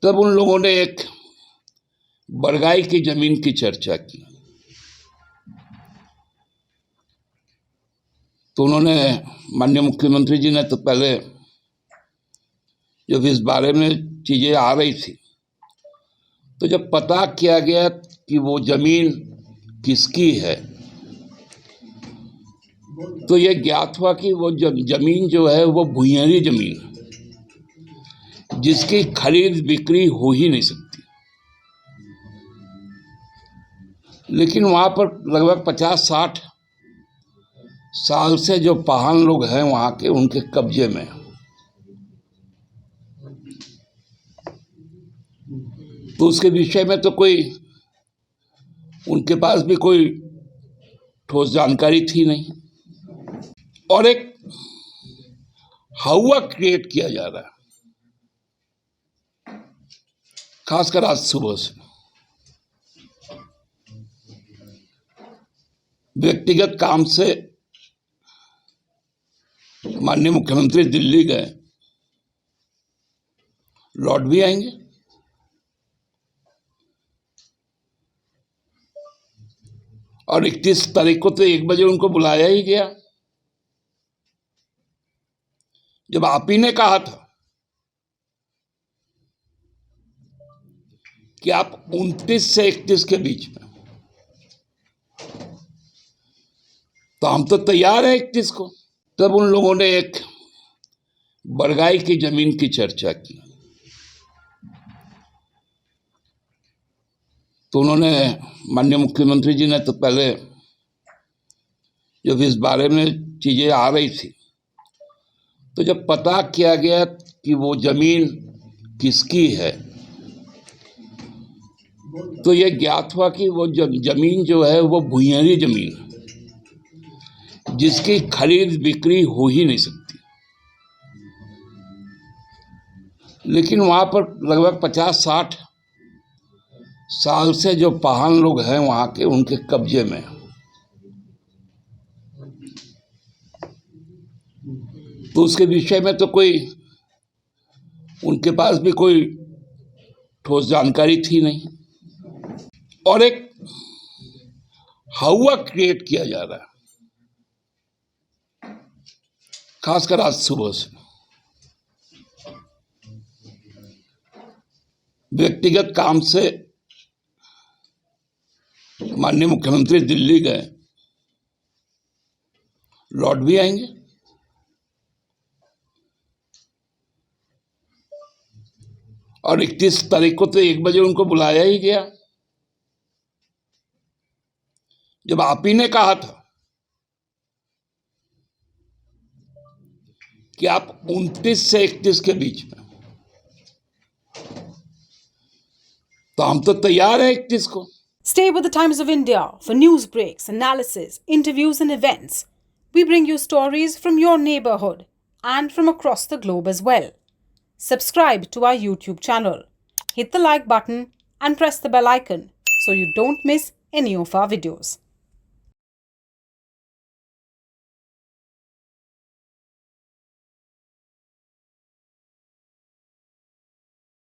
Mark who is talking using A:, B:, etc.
A: तब उन लोगों ने एक बरगाई की जमीन की चर्चा की। तो उन्होंने, माननीय मुख्यमंत्री जी ने तो पहले जब इस बारे में चीजें आ रही थी, तो जब पता किया गया कि वो जमीन किसकी है, तो ये ज्ञात हुआ कि वो जमीन जो है वो भूइयारी जमीन है, जिसकी खरीद बिक्री हो ही नहीं सकती। लेकिन वहां पर लगभग 50-60 साल से जो पहान लोग हैं वहां के, उनके कब्जे में। तो उसके विषय में तो कोई, उनके पास भी कोई ठोस जानकारी थी नहीं, और एक हवा क्रिएट किया जा रहा है, खासकर आज सुबह से। व्यक्तिगत काम से माननीय मुख्यमंत्री दिल्ली गए, लौट भी आएंगे। और 31 तारीख को तो 1 बजे उनको बुलाया ही गया, जब आप ही ने कहा था कि आप 29 से 31 के बीच में, तो हम तो तैयार हैं 31 को। तब उन लोगों ने एक बरगाई की जमीन की चर्चा की। तो उन्होंने, माननीय मुख्यमंत्री जी ने तो पहले जब इस बारे में चीजें आ रही थी, तो जब पता किया गया कि वो जमीन किसकी है, तो ये ज्ञात हुआ कि वो जमीन जो है वो भूइयारी जमीन है, जिसकी खरीद बिक्री हो ही नहीं सकती। लेकिन वहां पर लगभग 50-60 साल से जो पहान लोग हैं वहां के, उनके कब्जे में। तो उसके विषय में तो कोई, उनके पास भी कोई ठोस जानकारी थी नहीं, और एक हवा क्रिएट किया जा रहा है, खासकर आज सुबह से। व्यक्तिगत काम से माननीय मुख्यमंत्री दिल्ली गए, लौट भी आएंगे। और 31 तारीख को तो 1 बजे उनको बुलाया ही गया, जब आप ही ने कहा था कि आप 29 से 31 के बीच में, तो हम तो तैयार हैं 31 को।
B: Stay with the Times of India for news breaks, analysis, interviews and events. We bring you stories from your neighborhood and from across the globe as well. Subscribe to our YouTube channel. Hit the like button and press the bell icon so you don't miss any of our videos.